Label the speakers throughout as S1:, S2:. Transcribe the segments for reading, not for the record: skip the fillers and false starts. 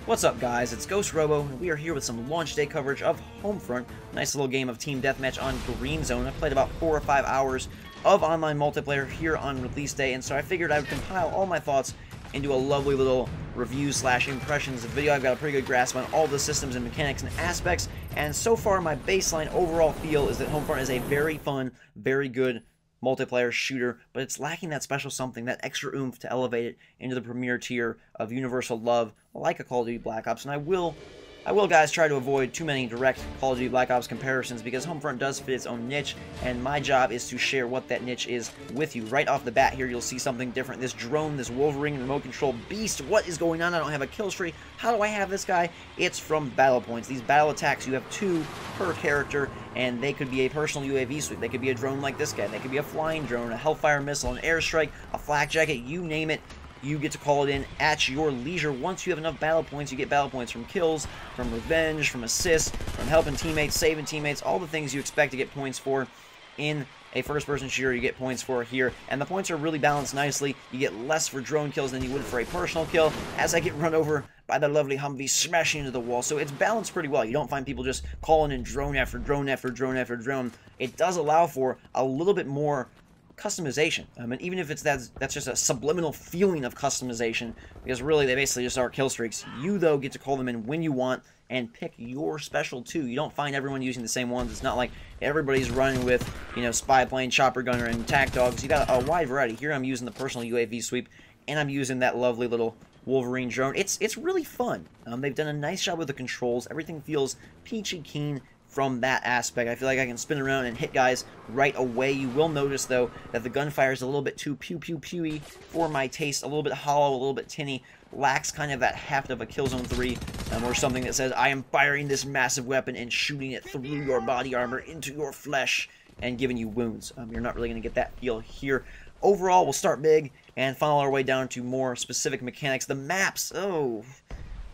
S1: What's up, guys? It's GhostRobo, and we are here with some launch day coverage of Homefront. Nice little game of Team Deathmatch on Green Zone. I played about 4 or 5 hours of online multiplayer here on release day, and so I figured I would compile all my thoughts into a lovely little review/impressions video. I've got a pretty good grasp on all the systems and mechanics and aspects, and so far my baseline overall feel is that Homefront is a very fun, very good multiplayer shooter, but it's lacking that special something, that extra oomph to elevate it into the premier tier of universal love, like a Call of Duty Black Ops. And I will, guys, try to avoid too many direct Call of Duty Black Ops comparisons, because Homefront does fit its own niche, and my job is to share what that niche is with you. Right off the bat here, you'll see something different. This drone, this Wolverine remote control beast, what is going on? I don't have a kill streak. How do I have this guy? It's from battle points. These battle attacks, you have 2 per character, and they could be a personal UAV sweep. They could be a drone like this guy. They could be a flying drone, a Hellfire missile, an airstrike, a flak jacket, you name it. You get to call it in at your leisure. Once you have enough battle points, you get battle points from kills, from revenge, from assists, from helping teammates, saving teammates, all the things you expect to get points for in a first-person shooter, you get points for here. And the points are really balanced nicely. You get less for drone kills than you would for a personal kill, as I get run over by the lovely Humvee smashing into the wall. So it's balanced pretty well. You don't find people just calling in drone after drone after drone after drone. It does allow for a little bit more customization, and even if that's just a subliminal feeling of customization, because really they basically just are kill streaks. You, though, get to call them in when you want and pick your special too. You don't find everyone using the same ones. It's not like everybody's running with, you know, spy plane, chopper gunner, and tac dogs. You got a wide variety. Here I'm using the personal UAV sweep, and I'm using that lovely little Wolverine drone. It's really fun. They've done a nice job with the controls. Everything feels peachy keen from that aspect. I feel like I can spin around and hit guys right away. You will notice, though, that the gunfire is a little bit too pew-pew-pewy for my taste. A little bit hollow, a little bit tinny. Lacks kind of that heft of a Killzone 3, or something that says, I am firing this massive weapon and shooting it through your body armor, into your flesh, and giving you wounds. You're not really going to get that feel here. Overall, we'll start big and funnel our way down to more specific mechanics. The maps, oh,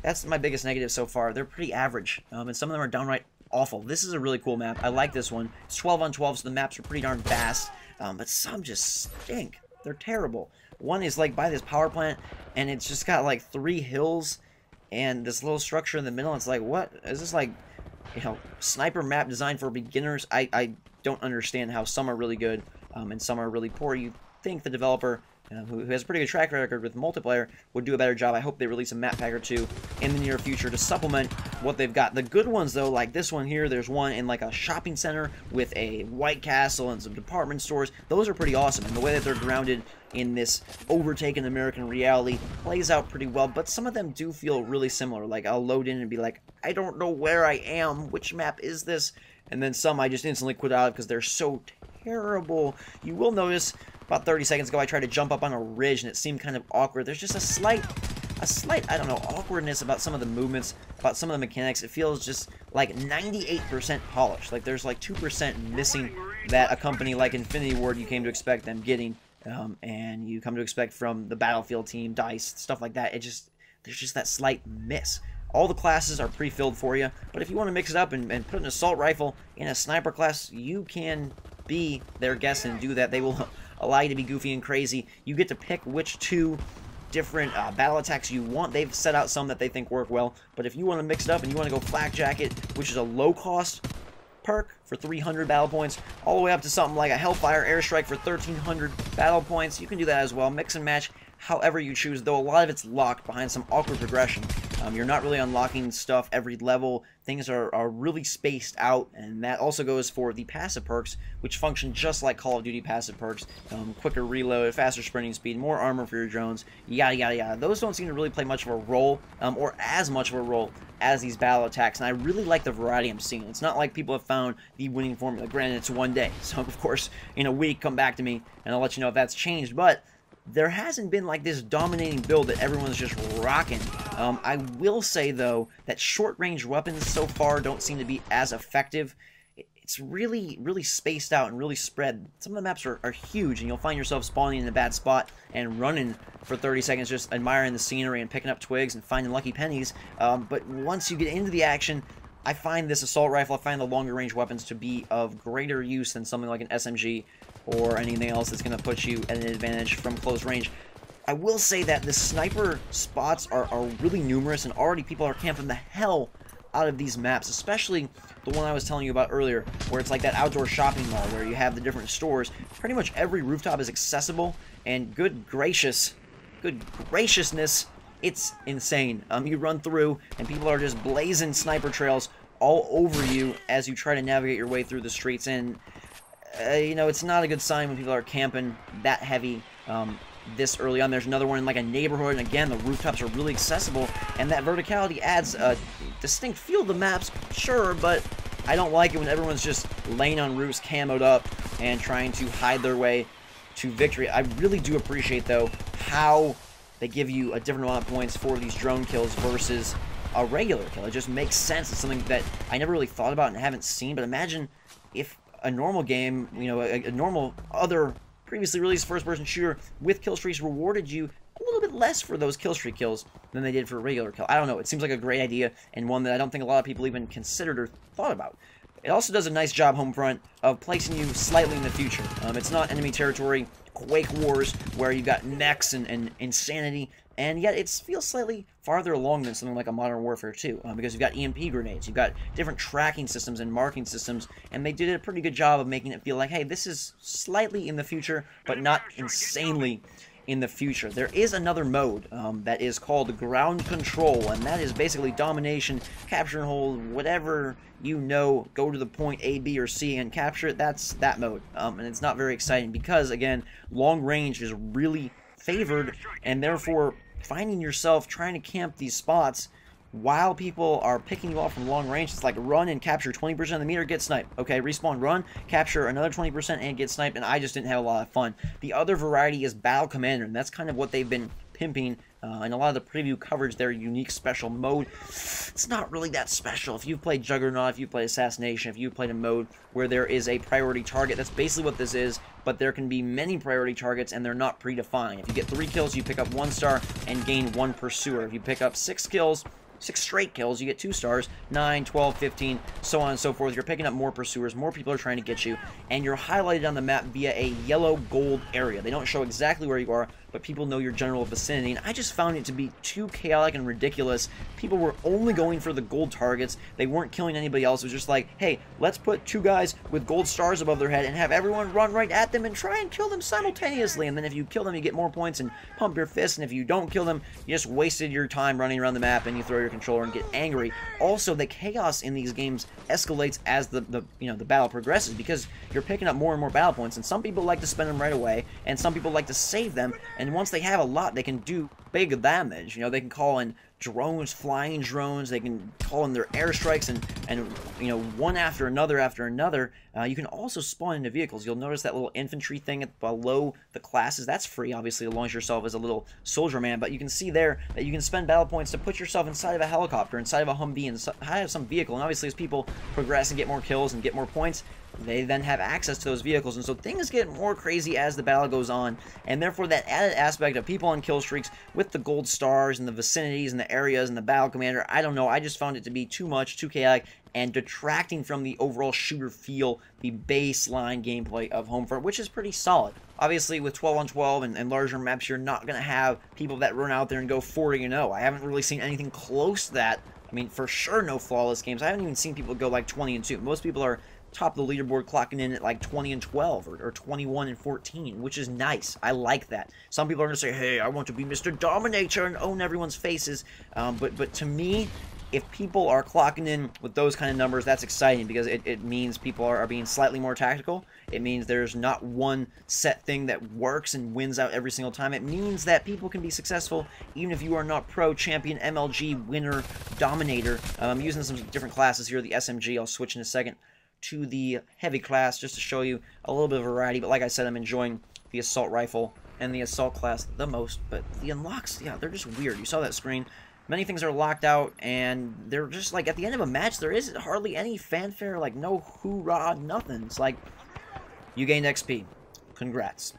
S1: that's my biggest negative so far. They're pretty average, and some of them are downright awful. This is a really cool map. I like this one. It's 12 on 12, so the maps are pretty darn fast, but some just stink. They're terrible. One is like by this power plant, and it's just got like 3 hills and this little structure in the middle. It's like, what is this, like, you know, sniper map designed for beginners? I don't understand how some are really good and some are really poor. You think the developer, who has a pretty good track record with multiplayer, would do a better job. I hope they release a map pack or 2 in the near future to supplement what they've got. The good ones, though, like this one here, there's one in like a shopping center with a White Castle and some department stores. Those are pretty awesome, and the way that they're grounded in this overtaken American reality plays out pretty well, but some of them do feel really similar. Like, I'll load in and be like, I don't know where I am, which map is this? And then some I just instantly quit out because they're so terrible. You will notice about 30 seconds ago I tried to jump up on a ridge and it seemed kind of awkward. There's just a slight, I don't know, awkwardness about some of the movements, about some of the mechanics. It feels just like 98% polished. Like there's like 2% missing that a company like Infinity Ward you came to expect them getting, and you come to expect from the Battlefield team, DICE, stuff like that. There's just that slight miss. All the classes are pre-filled for you, but if you want to mix it up and put an assault rifle in a sniper class, you can be their guest and do that. They will allow you to be goofy and crazy. You get to pick which 2 different battle attacks you want. They've set out some that they think work well, but if you want to mix it up and you want to go flak jacket, which is a low-cost perk for 300 battle points, all the way up to something like a Hellfire airstrike for 1,300 battle points, you can do that as well. Mix and match however you choose, though a lot of it's locked behind some awkward progression. You're not really unlocking stuff every level. Things are really spaced out, and that also goes for the passive perks, which function just like Call of Duty passive perks. Quicker reload, faster sprinting speed, more armor for your drones, yada yada yada. Those don't seem to really play much of a role, or as much of a role as these battle attacks, and I really like the variety I'm seeing. It's not like people have found the winning formula. Granted, it's one day, so of course, in a week, come back to me, and I'll let you know if that's changed, but there hasn't been like this dominating build that everyone's just rocking. I will say, though, that short-range weapons so far don't seem to be as effective. It's really, really spaced out and really spread. Some of the maps are huge, and you'll find yourself spawning in a bad spot and running for 30 seconds just admiring the scenery and picking up twigs and finding lucky pennies. But once you get into the action, I find this assault rifle, I find the longer range weapons to be of greater use than something like an SMG or anything else that's going to put you at an advantage from close range. I will say that the sniper spots are really numerous, and already people are camping the hell out of these maps, especially the one I was telling you about earlier, where it's like that outdoor shopping mall where you have the different stores. Pretty much every rooftop is accessible, and good gracious, good graciousness, it's insane. You run through, and people are just blazing sniper trails all over you as you try to navigate your way through the streets, and you know, it's not a good sign when people are camping that heavy this early on. There's another one in like a neighborhood, and again, the rooftops are really accessible, and that verticality adds a distinct feel to the maps, sure, but I don't like it when everyone's just laying on roofs, camoed up, and trying to hide their way to victory. I really do appreciate, though, how they give you a different amount of points for these drone kills versus a regular kill. It just makes sense. It's something that I never really thought about and haven't seen, but imagine if a normal game, you know, a normal other previously released first-person shooter with kill streaks rewarded you a little bit less for those kill streak kills than they did for a regular kill. I don't know. It seems like a great idea, and one that I don't think a lot of people even considered or thought about. It also does a nice job, Homefront, of placing you slightly in the future. It's not enemy territory, Quake Wars, where you got mechs and insanity, and yet it feels slightly farther along than something like a Modern Warfare 2, because you've got EMP grenades, you've got different tracking systems and marking systems, and they did a pretty good job of making it feel like, hey, this is slightly in the future, but not insanely in the future. There is another mode that is called Ground Control, and that is basically domination, capture and hold, whatever you know, go to the point A, B, or C and capture it. That's that mode, and it's not very exciting because, again, long range is really favored, and therefore finding yourself trying to camp these spots while people are picking you off from long range. It's like run and capture 20% of the meter, get sniped. Okay, respawn, run, capture another 20% and get sniped, and I just didn't have a lot of fun. The other variety is Battle Commander, and that's kind of what they've been pimping in a lot of the preview coverage, their unique special mode. It's not really that special. If you've played Juggernaut, if you've played Assassination, if you've played a mode where there is a priority target, that's basically what this is, but there can be many priority targets and they're not predefined. If you get 3 kills, you pick up 1 star and gain 1 pursuer. If you pick up 6 kills, 6 straight kills, you get 2 stars, 9, 12, 15, so on and so forth. You're picking up more pursuers, more people are trying to get you, and you're highlighted on the map via a yellow-gold area. They don't show exactly where you are, but people know your general vicinity, and I just found it to be too chaotic and ridiculous. People were only going for the gold targets. They weren't killing anybody else. It was just like, hey, let's put 2 guys with gold stars above their head and have everyone run right at them and try and kill them simultaneously, and then if you kill them, you get more points and pump your fist, and if you don't kill them, you just wasted your time running around the map and you throw your controller and get angry. Also, the chaos in these games escalates as the battle progresses, because you're picking up more and more battle points, and some people like to spend them right away, and some people like to save them, and once they have a lot, they can do big damage. You know, they can call in drones, flying drones, they can call in their airstrikes, and you know, one after another after another. You can also spawn into vehicles. You'll notice that little infantry thing below the classes. That's free, obviously, to launch yourself as a little soldier man, but you can see there that you can spend battle points to put yourself inside of a helicopter, inside of a Humvee, inside of some vehicle, and obviously as people progress and get more kills and get more points, they then have access to those vehicles, and so things get more crazy as the battle goes on, and therefore that added aspect of people on kill streaks with the gold stars and the vicinities and the areas and the battle commander, I don't know, I just found it to be too much, too chaotic, and detracting from the overall shooter feel, the baseline gameplay of Homefront, which is pretty solid. Obviously, with 12 on 12 and larger maps, you're not going to have people that run out there and go 40-0. I haven't really seen anything close to that. I mean, for sure, no flawless games. I haven't even seen people go like 20-2. Most people are top of the leaderboard clocking in at like 20-12 or 21-14, which is nice. I like that. Some people are going to say, hey, I want to be Mr. Dominator and own everyone's faces. But to me, if people are clocking in with those kind of numbers, that's exciting, because it means people are being slightly more tactical. It means there's not one set thing that works and wins out every single time. It means that people can be successful even if you are not pro, champion, MLG, winner, dominator. I'm using some different classes here. The SMG, I'll switch in a second to the heavy class just to show you a little bit of variety. But like I said, I'm enjoying the assault rifle and the assault class the most. But the unlocks, yeah, they're just weird. You saw that screen. Many things are locked out, and they're just like, at the end of a match, there is hardly any fanfare, like no hoorah, nothing. It's like, you gained XP. Congrats.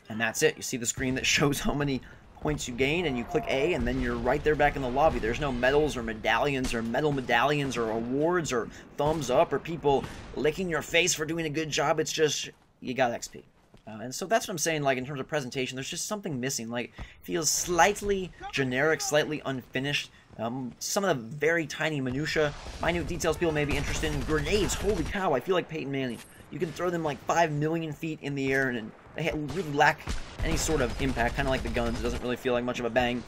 S1: And that's it. You see the screen that shows how many points you gain, and you click A, and then you're right there back in the lobby. There's no medals or medallions or medal medallions or awards or thumbs up or people licking your face for doing a good job. It's just, you got XP. And so that's what I'm saying, like, in terms of presentation, there's just something missing. Like, it feels slightly generic, slightly unfinished. Some of the very tiny minute details people may be interested in. Grenades, holy cow, I feel like Peyton Manning. You can throw them like 5 million feet in the air, and they really lack any sort of impact, kind of like the guns. It doesn't really feel like much of a bang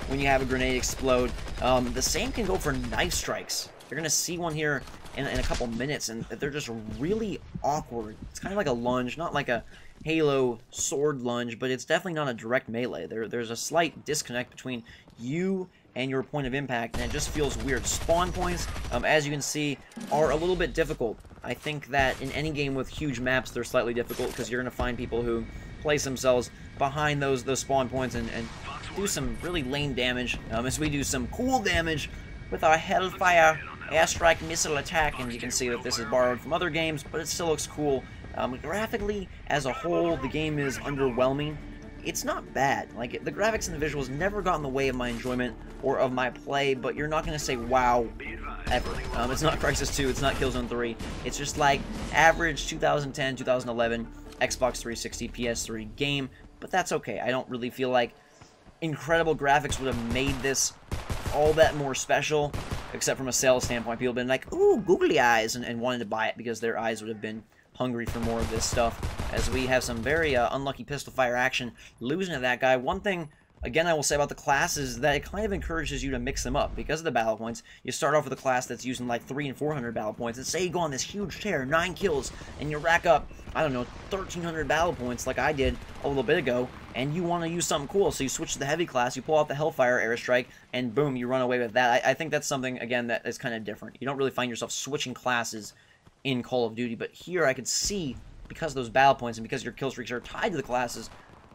S1: when you have a grenade explode. The same can go for knife strikes. You're going to see one here in a couple minutes, and they're just really awkward. It's kind of like a lunge, not like a Halo sword lunge, but it's definitely not a direct melee. There's a slight disconnect between you and your point of impact, and it just feels weird. Spawn points, as you can see, are a little bit difficult. I think that in any game with huge maps, they're slightly difficult, because you're going to find people who place themselves behind those spawn points and do some really lame damage, as we do some cool damage with our Hellfire airstrike missile attack, and you can see that this is borrowed from other games, but it still looks cool. Graphically, as a whole, the game is underwhelming. It's not bad. Like, the graphics and the visuals never got in the way of my enjoyment or of my play, but you're not going to say wow ever. It's not Crysis 2, it's not Killzone 3. It's just like average 2010, 2011 Xbox 360, PS3 game, but that's okay. I don't really feel like incredible graphics would have made this all that more special, except from a sales standpoint. People have been like, ooh, googly eyes, and wanted to buy it because their eyes would have been hungry for more of this stuff, as we have some very unlucky pistol fire action losing to that guy. One thing, again, I will say about the class is that it kind of encourages you to mix them up because of the battle points. You start off with a class that's using like 300 and 400 battle points, and say you go on this huge tear, 9 kills, and you rack up, I don't know, 1,300 battle points like I did a little bit ago, and you want to use something cool, so you switch to the heavy class, you pull out the Hellfire airstrike, and boom, you run away with that. I think that's something, again, that is kind of different. You don't really find yourself switching classes in Call of Duty, but here I could see, because of those battle points and because your kill streaks are tied to the classes,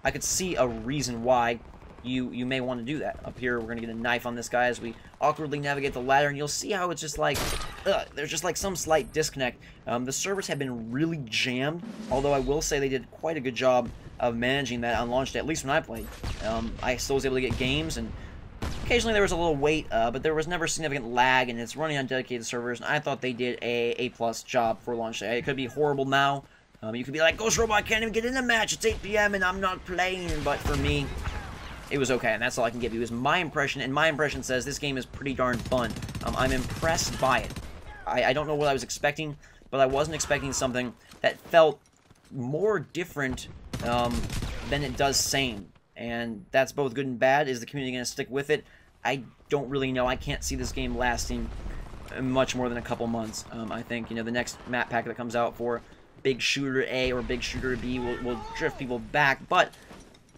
S1: I could see a reason why you may want to do that. Up here, we're going to get a knife on this guy as we awkwardly navigate the ladder, and you'll see how it's just like, there's just like some slight disconnect. The servers have been really jammed, although I will say they did quite a good job of managing that on launch day, at least when I played. I still was able to get games, and occasionally there was a little wait, but there was never significant lag, and it's running on dedicated servers, and I thought they did a A+ job for launch day. It could be horrible now. You could be like, GhostRobo, I can't even get in the match. It's 8 PM and I'm not playing. But for me, it was okay, and that's all I can give you is my impression, and my impression says this game is pretty darn fun. I'm impressed by it. I don't know what I was expecting, but I wasn't expecting something that felt more different than it does same. And that's both good and bad. Is the community going to stick with it? I don't really know. I can't see this game lasting much more than a couple months. I think, you know, the next map pack that comes out for Big Shooter A or Big Shooter B will drift people back, but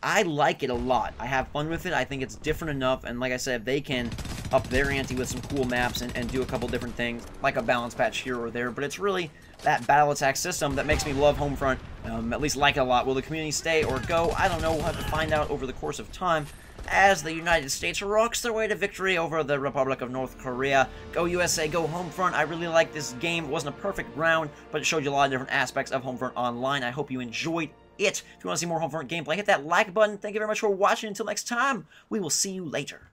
S1: I like it a lot. I have fun with it. I think it's different enough, and like I said, if they can up their ante with some cool maps and do a couple different things, like a balance patch here or there, but it's really that battle attack system that makes me love Homefront, at least like it a lot. Will the community stay or go? I don't know. We'll have to find out over the course of time as the United States rocks their way to victory over the Republic of North Korea. Go USA, go Homefront. I really like this game. It wasn't a perfect round, but it showed you a lot of different aspects of Homefront Online. I hope you enjoyed it. If you want to see more Homefront gameplay, hit that like button. Thank you very much for watching. Until next time, we will see you later.